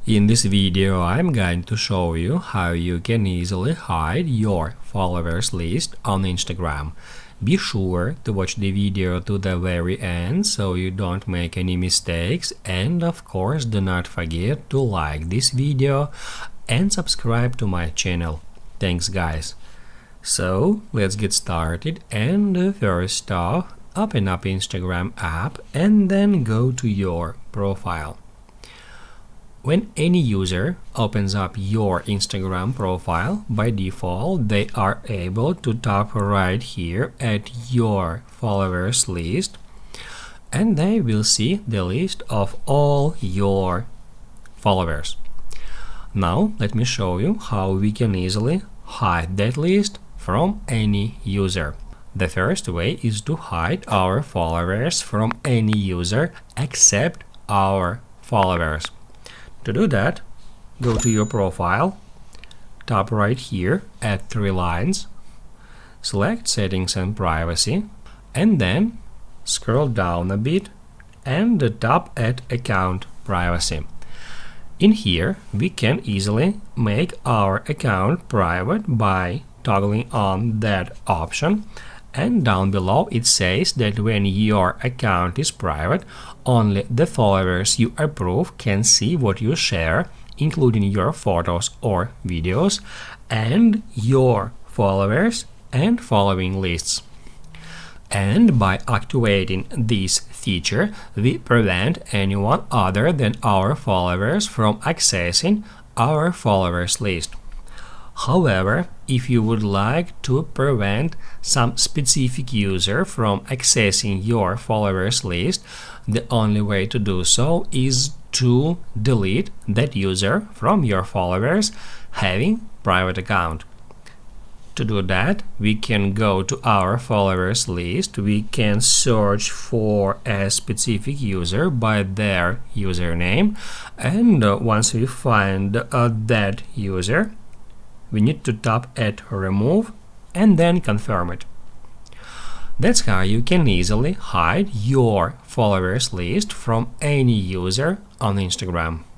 In this video, I'm going to show you how you can easily hide your followers list on Instagram. Be sure to watch the video to the very end so you don't make any mistakes, and of course do not forget to like this video and subscribe to my channel. Thanks guys. So let's get started, and first off, open up Instagram app and then go to your profile. When any user opens up your Instagram profile, by default they are able to tap right here at your followers list, and they will see the list of all your followers. Now let me show you how we can easily hide that list from any user. The first way is to hide our followers from any user except our followers. To do that, go to your profile, tap right here at three lines, select Settings and Privacy, and then scroll down a bit and tap at Account Privacy. In here, we can easily make our account private by toggling on that option, and down below it says that when your account is private, only the followers you approve can see what you share, including your photos or videos, and your followers and following lists. And by activating this feature, we prevent anyone other than our followers from accessing our followers list. However, if you would like to prevent some specific user from accessing your followers list, the only way to do so is to delete that user from your followers having private account. To do that, we can go to our followers list, we can search for a specific user by their username, and once we find that user, we need to tap at Remove and then confirm it. That's how you can easily hide your followers list from any user on Instagram.